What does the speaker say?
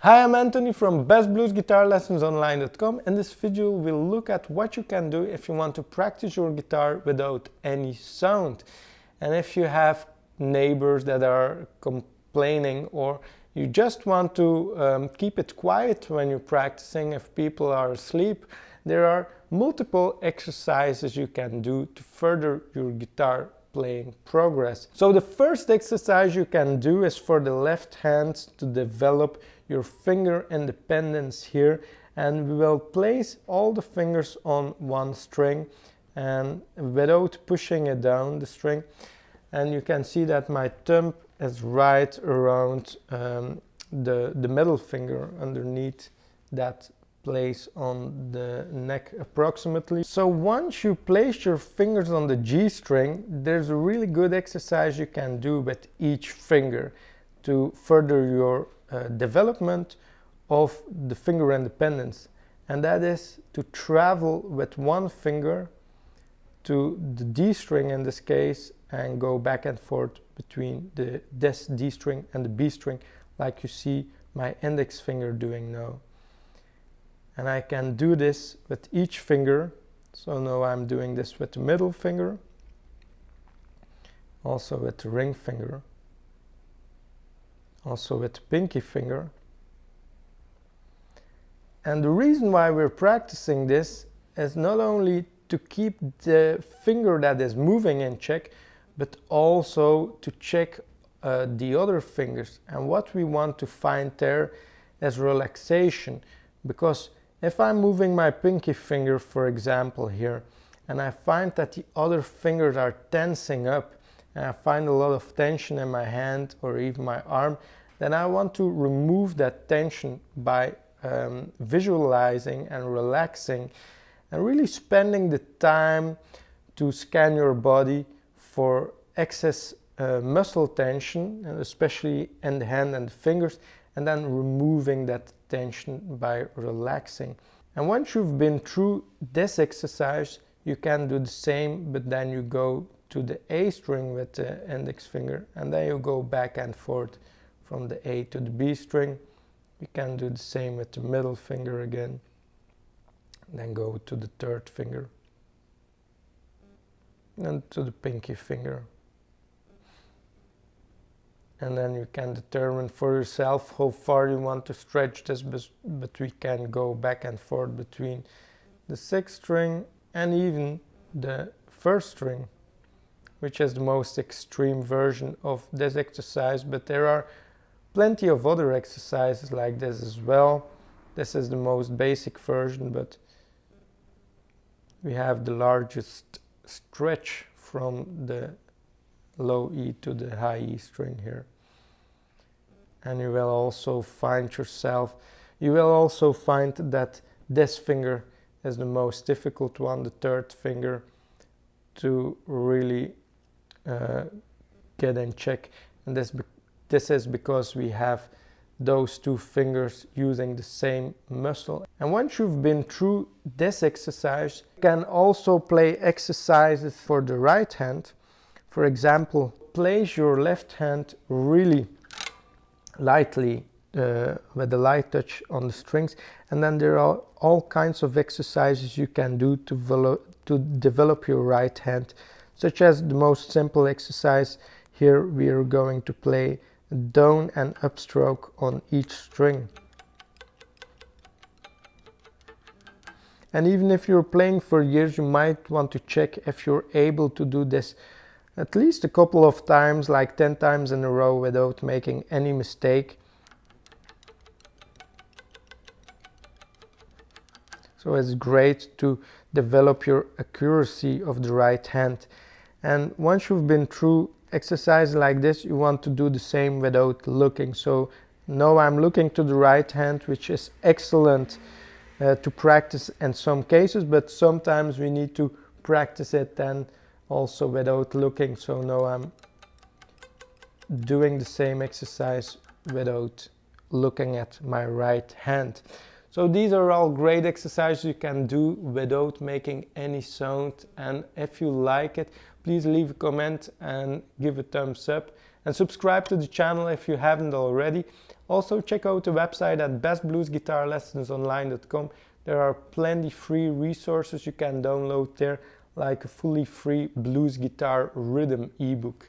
Hi, I'm Anthony from bestbluesguitarlessonsonline.com, and this video will look at what you can do if you want to practice your guitar without any sound. And if you have neighbors that are complaining, or you just want to keep it quiet when you're practicing, if people are asleep, there are multiple exercises you can do to further your guitar playing progress. So the first exercise you can do is for the left hand to develop your finger independence here, and we will place all the fingers on one string and without pushing it down the string. And you can see that my thumb is right around the middle finger underneath that place on the neck approximately. So once you place your fingers on the G string, there's a really good exercise you can do with each finger to further your development of the finger independence, and that is to travel with one finger to the D string in this case and go back and forth between this D string and the B string, like you see my index finger doing now. And I can do this with each finger. So now I'm doing this with the middle finger, also with the ring finger, also with the pinky finger. And the reason why we're practicing this is not only to keep the finger that is moving in check, but also to check the other fingers. And what we want to find there is relaxation, because if I'm moving my pinky finger, for example, here, and I find that the other fingers are tensing up, and I find a lot of tension in my hand or even my arm, then I want to remove that tension by visualizing and relaxing and really spending the time to scan your body for excess muscle tension, and especially in the hand and the fingers, and then removing that tension by relaxing. And once you've been through this exercise, you can do the same, but then you go to the A string with the index finger, and then you go back and forth from the A to the B string. You can do the same with the middle finger again, then go to the third finger and to the pinky finger. And then you can determine for yourself how far you want to stretch this, but we can go back and forth between the sixth string and even the first string, which is the most extreme version of this exercise, but there are plenty of other exercises like this as well. This is the most basic version, but we have the largest stretch from the low E to the high E string here. And you will also find that this finger is the most difficult one, the third finger, to really get in check. And this is because we have those two fingers using the same muscle. And once you've been through this exercise, you can also play exercises for the right hand. For example, place your left hand really lightly with a light touch on the strings, and then there are all kinds of exercises you can do to develop your right hand, such as the most simple exercise. Here we are going to play down and upstroke on each string. And even if you're playing for years, you might want to check if you're able to do this at least a couple of times, like 10 times in a row, without making any mistake. So it's great to develop your accuracy of the right hand. And once you've been through exercises like this, you want to do the same without looking. So now I'm looking to the right hand, which is excellent to practice in some cases, but sometimes we need to practice it then also without looking. So now I'm doing the same exercise without looking at my right hand. So these are all great exercises you can do without making any sound, and if you like it, please leave a comment and give a thumbs up, and subscribe to the channel if you haven't already. Also check out the website at bestbluesguitarlessonsonline.com. There are plenty free resources you can download there, like a fully free blues guitar rhythm ebook.